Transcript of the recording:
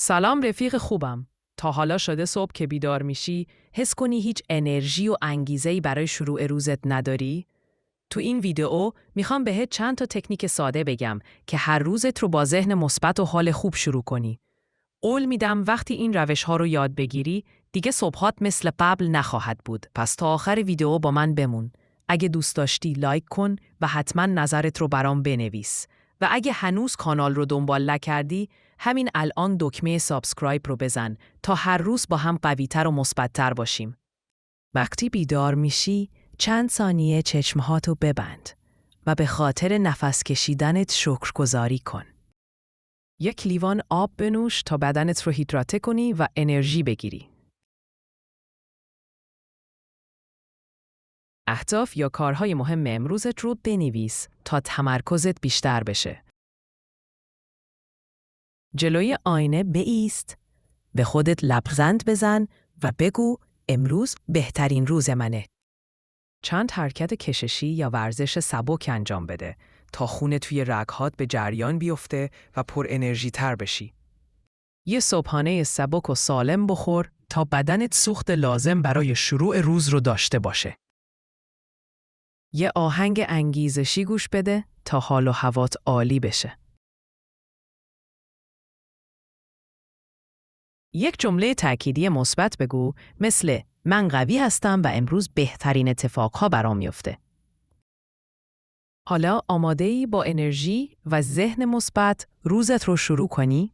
سلام رفیق خوبم. تا حالا شده صبح که بیدار میشی حس کنی هیچ انرژی و انگیزه‌ای برای شروع روزت نداری؟ تو این ویدیو میخوام بهت چند تا تکنیک ساده بگم که هر روزت رو با ذهن مثبت و حال خوب شروع کنی. قول میدم وقتی این روش‌ها رو یاد بگیری دیگه صبحات مثل قبل نخواهد بود. پس تا آخر ویدیو با من بمون. اگه دوست داشتی لایک کن و حتما نظرت رو برام بنویس. و اگه هنوز کانال رو دنبال نکردی همین الان دکمه سابسکرایب رو بزن تا هر روز با هم قوی‌تر و مثبت‌تر باشیم. وقتی بیدار میشی چند ثانیه چشمهاتو ببند و به خاطر نفس کشیدنت شکرگزاری کن. یک لیوان آب بنوش تا بدنت رو هیدراته کنی و انرژی بگیری. اهداف یا کارهای مهم امروزت رو بنویس تا تمرکزت بیشتر بشه. جلوی آینه بایست، به خودت لبخند بزن و بگو امروز بهترین روز منه. چند حرکت کششی یا ورزش سبک انجام بده تا خون توی رگ‌هات به جریان بیفته و پر انرژی تر بشی. یه صبحانه سبک و سالم بخور تا بدنت سوخت لازم برای شروع روز رو داشته باشه. یه آهنگ انگیزشی گوش بده تا حال و هوات عالی بشه. یک جمله تأکیدی مثبت بگو مثل من قوی هستم و امروز بهترین اتفاقها برام میفته. حالا آماده‌ای با انرژی و ذهن مثبت روزت رو شروع کنی؟